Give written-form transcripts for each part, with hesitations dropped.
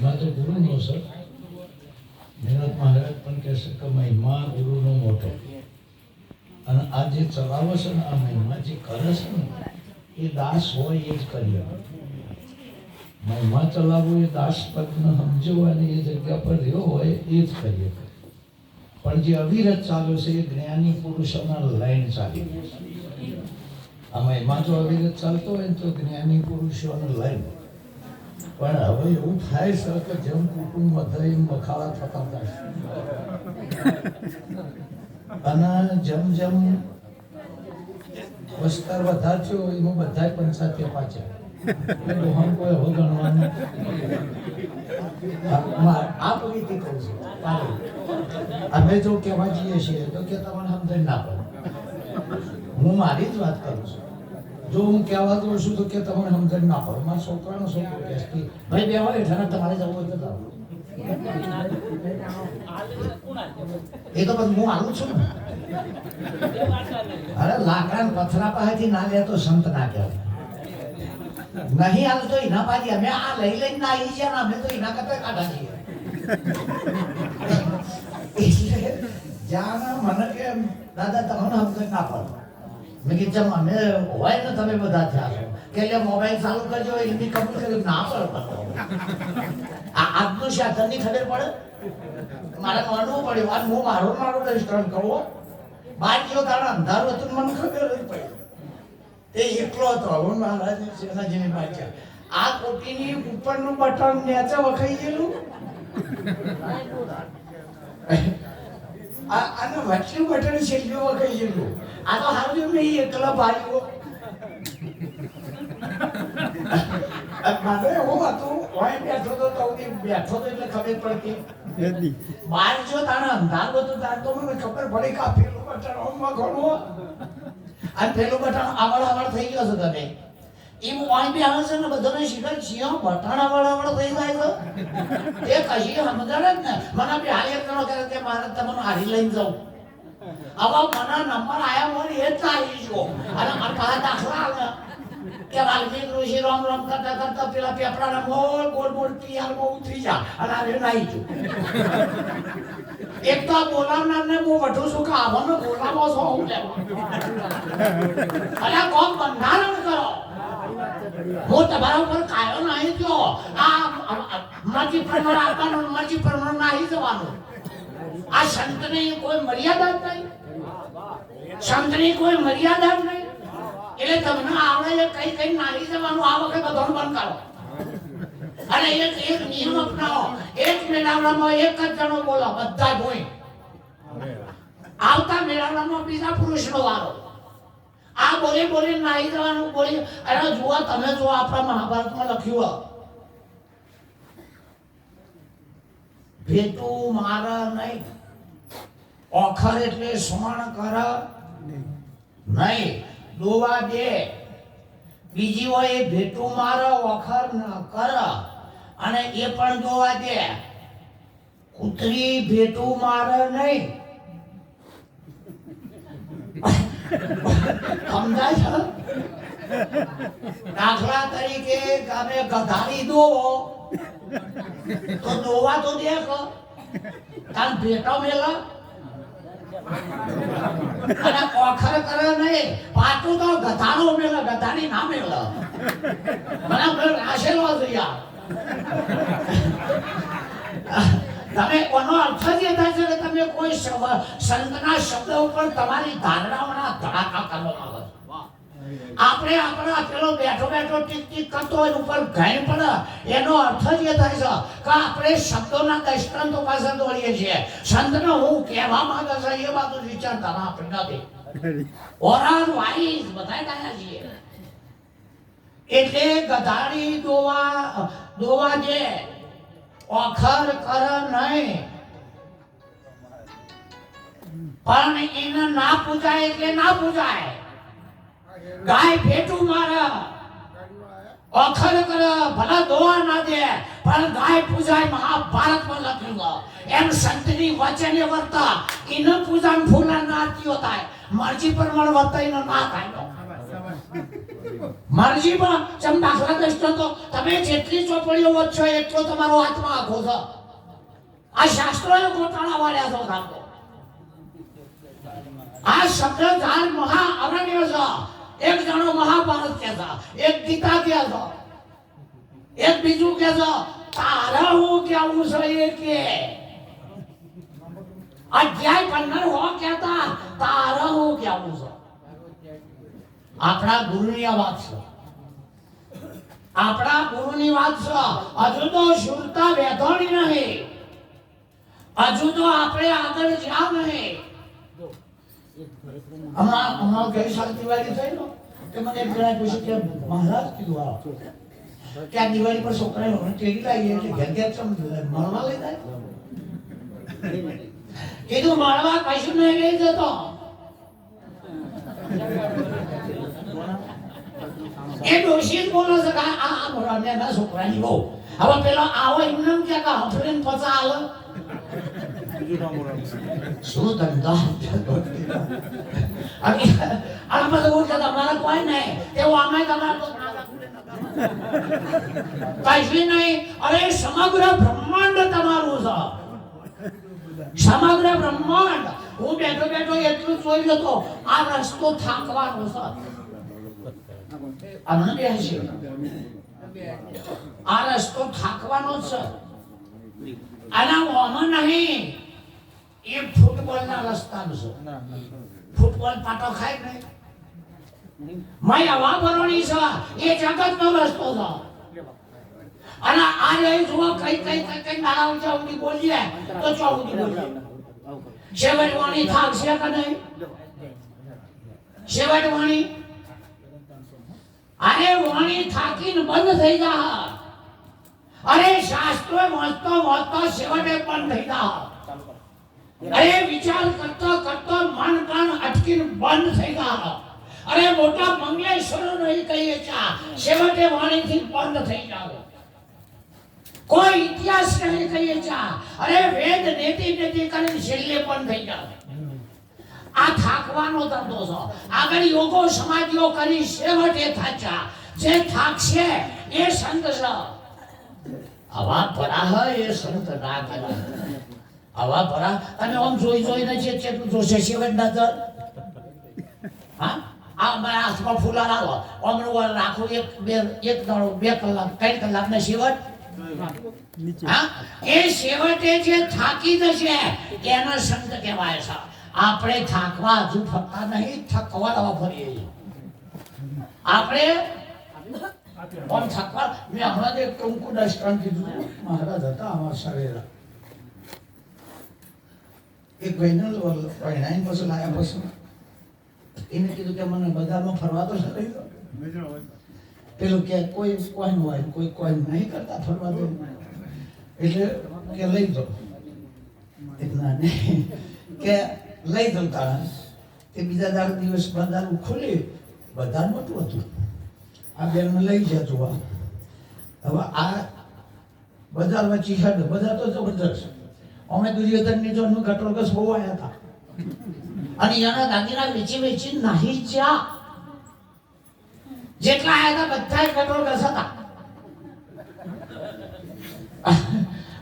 મહિમા તો ગુરુનો છે. નિરત મહારાજ પણ કહેશે કે મહિમા ગુરુનો મોટો, અને આ જે ચલાવે છે ને, આ મહિમા જે કરે છે ને, એ દાસ હોય એ જ કરીએ. મહિમા ચલાવવું એ દાસ પદને સમજવો અને એ જગ્યા પર રહ્યો હોય એ જ કરીએ. પણ જે અવિરત ચાલુ છે એ જ્ઞાની પુરુષોના લાઈન ચાલી. આ મહિમા જો અવિરત ચાલતો હોય તો જ્ઞાની પુરુષોને લાઈન. પણ હવે એવું થાય છે કે જેમ કુટુંબ વધે એમ બખાડા થતા થાય, અને જેમ જેમ વિસ્તાર વધારજો એમાં બધા પંચાયત પાછા કોઈ હવે ગણવાનું. આ પ્રવૃત્તિ કહું છું. અમે જો કહેવા જઈએ છીએ તો કે તમને સમજણ ના પડે. હું મારી જ વાત કરું છું. જો હું કહેવા દઉં છું તો કે તમને સમજણ ના પડે. મારા છોકરાનો છોકરો કહે છે ભાઈ બે હોય એટલે તમારે જવું હોય તો જાવ. એ તો પછી હું આવું છું ને. અરે લાકડા પથરા પાસેથી ના લે તો સંત ના કહેવાય. નહીં હાલ તો એના પાછી અમે આ લઈ લઈને ના આવી છીએ ને, અમે તો એના કરતા કાઢા છીએ. એટલે જ્યાં મને કે દાદા તમને સમજ ના પડે. મેં કીધું અમે હોય ને તમે બધા થયા છો કે એટલે મોબાઈલ ચાલુ કરજો એમની કબૂલ કર્યું ના પડે. આજનું શાસનની ખબર પડે મારે માનવું પડ્યું. આજ હું મારું રજીસ્ટ્રેશન કહું બાર ગયો તારા અંધારું હતું મને ખબર જ પડી. એ એકલો હતો. હવે મહારાજ સેનાજીની પાછળ આ કોટીની ઉપરનું બટન નીચે વખાઈ ગયેલું, આને વચ્ચેનું બટન છેલ્લું વખાઈ ગયેલું. આ તો હારું મેં એકલા ભાર્યો. મારે એવું હતું હોય બેઠો તો બેઠો તો એટલે ખબર પડતી. બહાર જો તારે અંધારું હતું તારે તો મને ખબર પડી કે આ પેલું બટન ઓમમાં ઘણું અને પેલું બટન આવડ થઈ ગયો છે. તમે એમ ઓય બી આવે છે ને બધાને શીખર છીએ બટન આવડ થઈ જાય છે. એ કશી સમજણ જ ને. મને બી હાલ એક જણો કહે કે મારે તમને હારી લઈને જાઉં. હવે મને નંબર આવ્યા હોય એ જ આવી ગયો અને મારા પાસે દાખલા આવે કે વાલ્મીક ઋષિ રામ રામ કરતા કરતા પેલા પેપડાના મોલ ગોળ ગોળ પિયારમાં ઉતરી જા અને આ નાઈ ગયું. એક તો બોલાવનારને હું વઢું છું કે આવવાનો બોલાવો છો હું લેવા. અલ્યા કોમ બંધારણ કરો. હું તમારા ઉપર કાયો નહીં ગયો. આ મરજી પ્રમાણે આપવાનું, મરજી પ્રમાણે નહીં જવાનું. આ સંતની કોઈ મર્યાદા જ નહીં. સંતની કોઈ મર્યાદા જ નહીં. એટલે તમને આવડે કઈ કઈ નાહી જવાનું. આ વખતે બધું બંધ કરો અને એક નિયમ અપનાવો. એક મેળાવડામાં એક જ જણો બોલો બધા ભોય. આવતા મેળાવડામાં બીજા પુરુષનો વારો. આ બોલી બોલી નાહી જવાનું. બોલી અરે જુઓ તમે જુઓ આપણા મહાભારતમાં લખ્યું ભેટું મારા નહીં. ઓખર એટલે સોણ કર નહીં. દોવા દે. બીજી હોય એ ભેટું મારો ઓખર ન કર અને એ પણ દોવા દે. કૂતરી ભેટું મારે નહીં. સમજાય છે? દાખલા તરીકે તમે ગધાડી દો તો દોવા તો દેખ તાર ભેટો મેલા અને ઓખર કરે નહીં. પાટું તો ગધાડો મેલા, ગધાડી ના મેલા. મને આશેલો છે યાર. તમે કોનો અર્થ જ એ થાય છે કે તમે કોઈ સંતના શબ્દ ઉપર તમારી ધારણાઓના ધડાકા કરવામાં આવે. આપણે આપણા પેલો બેઠો બેઠો ટીક ટીક કરતો હોય ઉપર ઘાય પડે એનો અર્થ જ એ થાય છે કે આપણે શબ્દોના દ્રષ્ટાંતો પાસે દોડીએ છીએ. સંતને હું કહેવા માંગે છે એ વાત વિચારતા આપણે નથી. ઓરાન વાઈસ બધા ગયા છીએ. એટલે ગધાડી દોવા દે. ઓખર કર નહીં. પણ એને ના પૂજાય એટલે ના પૂજાય. ગાય ભેટું મારે ઓખર કરે ભલા દોવા ના દે પણ ગાય પૂજાય. મહાભારતમાં લખ્યું એમ સંતની વચને વર્તા એને પૂજા ફૂલા ના આરતીઓ થાય. મરજી પ્રમાણે વર્તા એને ના થાય. મરજીમાં જેમ દાખલા દ્રષ્ટિ તો તમે જેટલી ચોપડીઓ વાંચો એટલો તમારો આત્મા આખો છે. આ શાસ્ત્રોએ ગોટાળા વાળ્યા છો થાકો. આ શબ્દધાર મહા અરણ્ય છે. એક જણો મહાભારત કે છે, એક ગીતા કે છે, એક બીજું કે છે તારા હું કેવું છે એ કે અધ્યાય 15 હો કહેતા તારા હું કેવું છે. આપણા ગુરુની આ વાત છે, આપણા ગુરુની વાત છે. હજુ તો શુરતા વેધોણી નહીં, હજુ તો આપણે આગળ જ્યાં નહીં. હમણાં ગઈ સાલ દિવાળી થઈ ને કે મને એક જણાએ પૂછ્યું કે મહારાજ કીધું આ કે આ દિવાળી પર છોકરાએ ટેડી લાવી એટલે ઘેર ઘેર ચમ મળવા લઈ જાય. કીધું મળવા કશું નહીં લઈ જતો. એ ડોશી જ બોલો છે કે આ મોરાને ના છોકરાની બહુ હવે પેલો આવો એમને કે હફરીને પચા આલો શું ધંધા આ બધું બોલ કે તમારા કોઈ નહીં તેવું આમે તમારા કઈ નહીં. અરે સમગ્ર બ્રહ્માંડ તમારું છે, સમગ્ર બ્રહ્માંડ. હું બેઠો બેઠો એટલું જોઈ લેતો આ રસ્તો થાકવાનો છે. આ રસ્તો થાકવાનો છે. આના ઓમાં નહીં એ ફૂટબોલના રસ્તા છે. ફૂટબોલ પાટો ખાય નહીં મય હવા ભરવાની છે એ જગતનો રસ્તો છે. અને આ રે જુઓ કઈ કઈ કઈ કઈ નાળા ઊંચી બોલીએ તો ચોઉડી બોલીએ. શેવટ વાણી થાકશે કે નહીં? શેવટ વાણી અરે વાણી થાકીને બંધ થઈ જા. અરે શાસ્ત્રો વાંચતો વાંચતો છેવટે બંધ થઈ જા. અરે વિચાર કરતો કરતો મન કાન અટકીને બંધ થઈ જા. અરે મોટા મંગલેશ્વરો નહીં કહીએ ચા છેવટે વાણીથી બંધ થઈ જાવ. કોઈ ઇતિહાસ નહીં કહીએ ચા અરે વેદ નેતિ નેતિ કરીને છેલ્લે બંધ થઈ જાવ. આ થાકવાનો ધંધો છે. આગળ યોગો સમાધિઓ કરી છેવટે થાચા. જે થાકશે એ સંત છે. આવા પરા એ સંત ના કહેવાય. આવા પરા અને આમ જોઈ જોઈને છે કેટલું જોશે છેવટ ના જર. હા આ મારા હાથમાં ફૂલા લાવો અમનું રાખો એક દાડો 2 કલાક 3 કલાક ને છેવટ. હા એ છેવટે જે થાકી જશે એનો સંત કહેવાય છે. આપણે થાકવા હજુ ફરતા નહીં, થકવાડવા ફરીએ આપણે. આમ થકવા મેં હમણાં એક ટૂંકું દર્શન કીધું. મહારાજ હતા અમારા શરીર એક ભાઈને પરિણામ પછી લાયા પછી એને કીધું કે મને બજારમાં ફરવા તો લઈ દો. પેલું કે કોઈ કોઈ હોય કોઈ કોઈ નહીં કરતા ફરવા દો એટલે કે લઈ દો. એટલા નહીં કે લઈ દઉં તારા તે બીજા દાડ દિવસ બજાર ખુલી બજાર મોટું હતું. આ બેન લઈ ગયા જોવા. હવે આ બજાર વચ્ચે હેડ બજાર તો જબરદસ્ત. અમે દુર્યોધનની જોનું ઘટોળગસ બહુ આવ્યા હતા અને એના દાગીના વેચી વેચી નાહી જ્યાં જેટલા આવ્યા હતા બધા ઘટોળગસ હતા.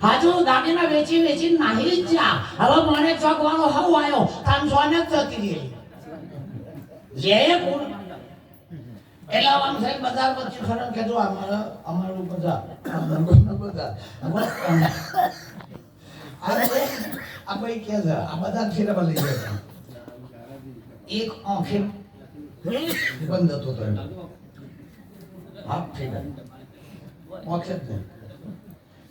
હાજુ દાગીના વેચી વેચી નાહી જ્યાં. હવે મને ચોકવાનો હવ આવ્યો તામ જોને જ જતી રહી. જે કોણ એટલે આમ સાહેબ બજાર વચ્ચે ફરક કે જો અમારું બજાર બજાર આ ભાઈ કે છે આ બધા ફેરવા લઈ ગયા. એક આંખે બંધ હતો તો હાફ ફેર આંખે જ નહીં.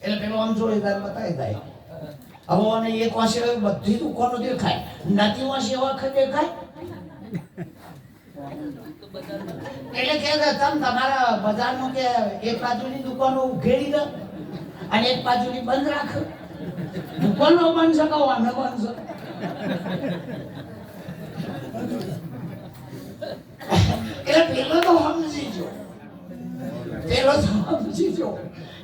એટલે પેલો આમ જોઈ તારે બતાવી જાય. હવે અને એક વાંસે બધી દુકાનો દેખાય નથી વાંસે વખત દેખાય. એટલે કે તમે તમારા બજારમાં કે એક બાજુની દુકાનો ઉઘેડી દો અને એક બાજુની બંધ રાખો. દુકાનો બંધ શકો અમે બંધ શકો. એટલે પેલો તો સમજી જો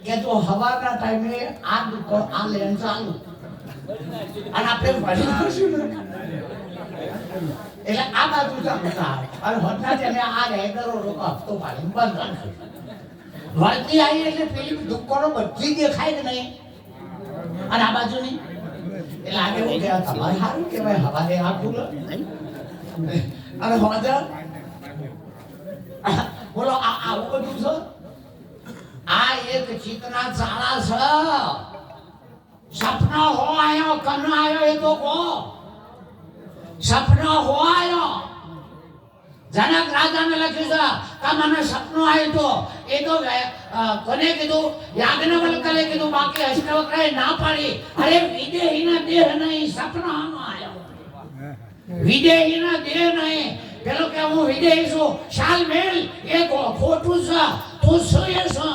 કે જો હવાના ટાઈમે આ દુકાન આ લેન ચાલુ અને આપણે ભરી એટલે આ બાજુ જમતા અને હોટના તેને આ રેગરો લોકો હફતો પાડીને બંધ રાખ્યો. વળતી આવી એટલે પેલી દુકાનો બધી દેખાય કે નહીં અને આ બાજુ નહીં એટલે આગે હું કહેવાય તમારે સારું કહેવાય હવારે આ ખુલ અને હોજર બોલો આ આવું બધું છે. આ એક ચિત્તના ચાળા છે. સપના હો આયો કન આયો એ તો કો સપના હો આયો. જનક રાજાને લખ્યું છે કે મને સપનું આવ્યું તો એ તો કોને કીધું? યાજ્ઞવલ્ક્યે કીધું, બાકી અષ્ટાવક્રએ ના પાડી. અરે વિદેહીના દેહ નહીં, સપનાનો આવ્યો. વિદેહીના દેહ નહીં. પેલો કે હું વિદેહી છું, શાલ મેલ એ ખોટું છે. તું શું એ છો?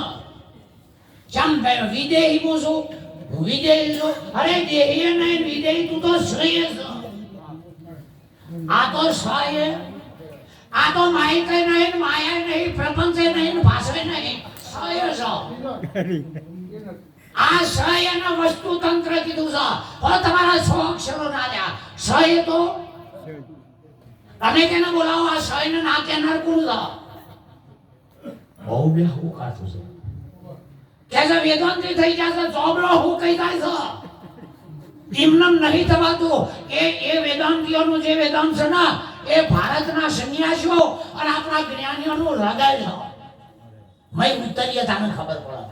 ચમ ભાઈ વિદેહી હું છું, વિદેહી છું. અરે દેહી નહીં વિદેહી, તું તો શું એ છો? આ તો સહી, આ તો માહિક નહીં, માયા નહીં, પ્રપંચ નહીં, ભાષા નહીં. સહી છો. આ સહી એના વસ્તુ તંત્ર કીધું છે. હવે તમારા 100 અક્ષરો ના રહ્યા. સહી તો તમે કેને બોલાવો? આ સહી ને ના કેનાર કોણ છે? બહુ બે હું કાઠું છે કે જે વેદાંતી થઈ જશે ચોબડો હું કઈ જાય છે. એમનેમ નહીં થવાતું. એ વેદાંતીઓનું જે વેદાંત છે ને એ ભારતના સંન્યાસીઓ અને આપણા જ્ઞાનીઓનું હૃદય છે. મય ઉત્તરીયતાને ખબર પડે,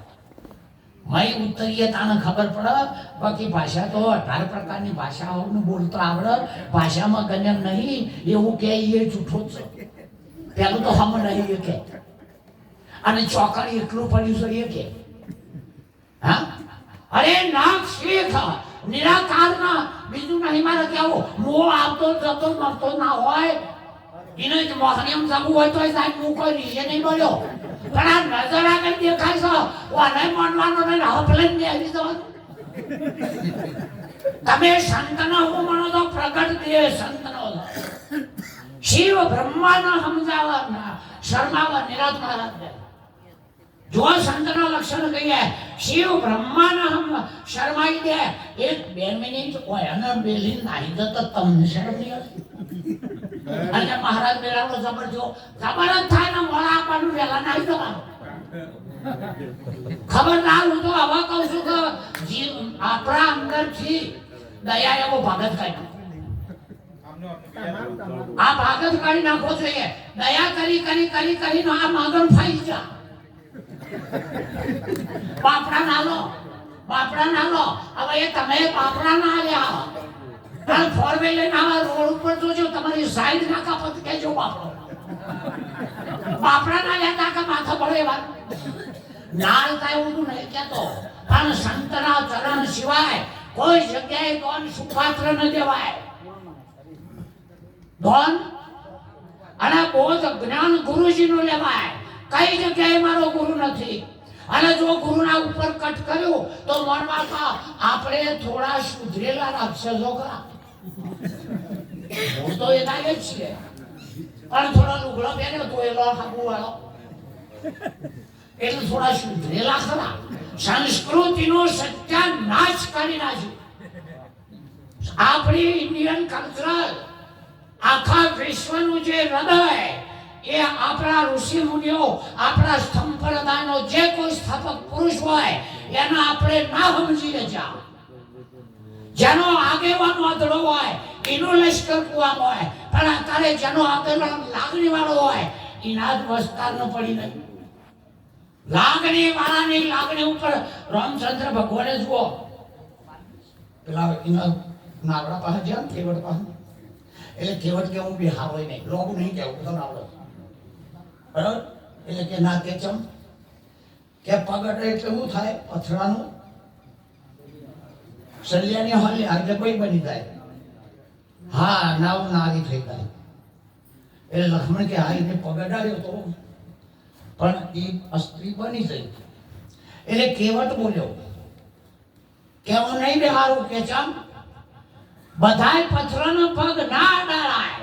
મય ઉત્તરીયતાને ખબર પડે. બાકી ભાષા તો 18 પ્રકારની ભાષાઓનું બોલતો આવડે. ભાષામાં ગણ્યમ નહીં એવું કે એ જૂઠું જ છે. પેલું તો હમ નહીં એ કે, અને ચોકડી એટલું પડ્યું છે એ કે. હા, અરે નાક શીખ નિરાકારના બીજું નહીં. મારે કેવું મોહ આવતો જતો મરતો ના હોય એને જ મોહનિયમ જવું હોય તો સાહેબ હું કોઈ નીચે નહીં બોલ્યો. પણ આ નજર આગળ દેખાય છે ઓને માનવાનો નહીં, હફલે ને આવી જવાનું. તમે સંતનો હું માનો તો પ્રગટ દેહ સંતનો શિવ બ્રહ્માના સમજાવવા શર્માવા નિરાત મહારાજ જો સંતના લક્ષણ કહીએ શિવ બ્રહ્માના હમ શર્માઈ દે. 1-2 મિનિટ હોય અને બેલી નાહી જતો તમને શરમ નહીં આવતી? અને મહારાજ બેરાનો જબર જો ખબર જ થાય ને મોડા આપવાનું વેલા નાહી જવાનું. ખબરદાર હું તો આવા કહું છું કે આપણા અંદરથી દયા એવો ભાગત કાઢી આ ભાગત કાઢી નાખવો જોઈએ. દયા કરી કરી કરી કરીને આ માગણ ફાઈ જા. બાપડા ના લો, બાપડા ના લો. હવે એ તમે બાપડા ના આલ્યા અને 4-wheel લઈને આવા રોડ ઉપર જોજો તમારી સાઈડ નાકા પત કેજો બાપડો. બાપડા ના લેતા કે માથા પડે એવા નાળ થાય એવું નહીં કેતો. પણ સંતના ચરણ સિવાય કોઈ જગ્યાએ દોન સુપાત્ર ન દેવાય. દોન અને બોધ જ્ઞાન ગુરુજીનું લેવાય. કઈ જગ્યાએ મારો ગુરુ નથી. અને જો ગુરુના ઉપર કટ કર્યું તો મનમાં આપણે થોડા સુધરેલા રાક્ષસો ખરા. હું તો એના જ છીએ, પણ થોડો લુગડો પહેર્યો તો એ લો ખાબુ વાળો એટલે થોડા સુધરેલા ખરા. સંસ્કૃતિનો સત્યાનાશ કરી નાખ્યું. આપણી ઇન્ડિયન કલ્ચર આખા વિશ્વનું જે હૃદય એ આપણા ઋષિ મુનિઓ, આપણા સંપ્રદાયનો જે કોઈ સ્થાપક પુરુષ હોય એને આપણે ના સમજીએ જા. જેનો આગેવાનો આદળો હોય એનું લશ્કર કુવામ હોય, પણ અત્યારે જેનો આગેવાનો લાગણી વાળો હોય એના જ વસ્તાર ન પડી નહીં. લાગણી વાળાની લાગણી ઉપર રામચંદ્ર ભગવાને જુઓ પેલા એના નાવડા પાસે જ્યાં કેવટ પાસે એટલે કેવટ કે હું બિહાર હોય નહીં, લોગ નહીં કેવું બધો નાવડો બરાબર. એટલે કે ના કે ચમ કે પગડ એટલે શું થાય પથરાનું સલિયાની હાલી એટલે કોઈ બની જાય. હા, નાવ નારી થઈ જાય. એટલે લક્ષ્મણ કે હા એને પગડાડ્યો તો પણ એ અસ્ત્રી બની ગઈ. એટલે કેવટ બોલ્યો કે હું નહીં બેહારું કે ચમ બધાય પથરાનો પગ ના અડાડાય.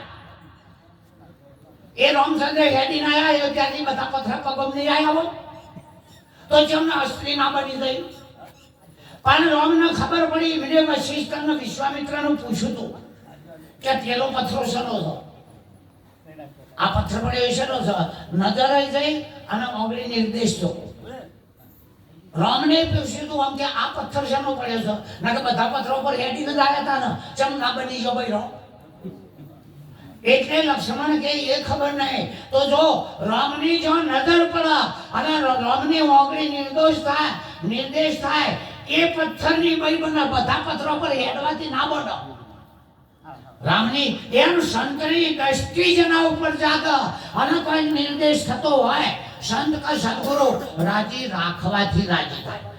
એ રામચંદ્ર હેડી ના આવ્યો ત્યાંથી બધા પથરા પગમ નહીં આવ્યા તો જેમને અસ્ત્રી ના બની ગઈ. પણ રામને ખબર પડી. મને વશિષ્ઠ અને વિશ્વામિત્રનું પૂછ્યું હતું કે પેલો પથ્થરો શેનો છે, આ પથ્થર પડ્યો શેનો છે, નજર જઈ અને ઓગળી નિર્દેશ જો રામને પૂછ્યું તું આમ કે આ પથ્થર શેનો પડ્યો છે, ના કે બધા પથ્થરો પર હેડીને જ આવ્યા હતા ને, ચમ ના બની ગયો ભાઈ એટલે લક્ષ્મણ કે એ ખબર નહીં, તો જો રામની જો નજર પડે અને રામની ઓગળી નિર્દેશ થાય એ પથ્થરની ભાઈ બને બધા પથ્થરો પર હેડવાથી ના બનો. રામની એમ સંતની દ્રષ્ટિ જેના ઉપર જાગ અને કોઈ નિર્દેશ થતો હોય સંત કે સદગુરુ રાજી રાખવાથી રાજી થાય.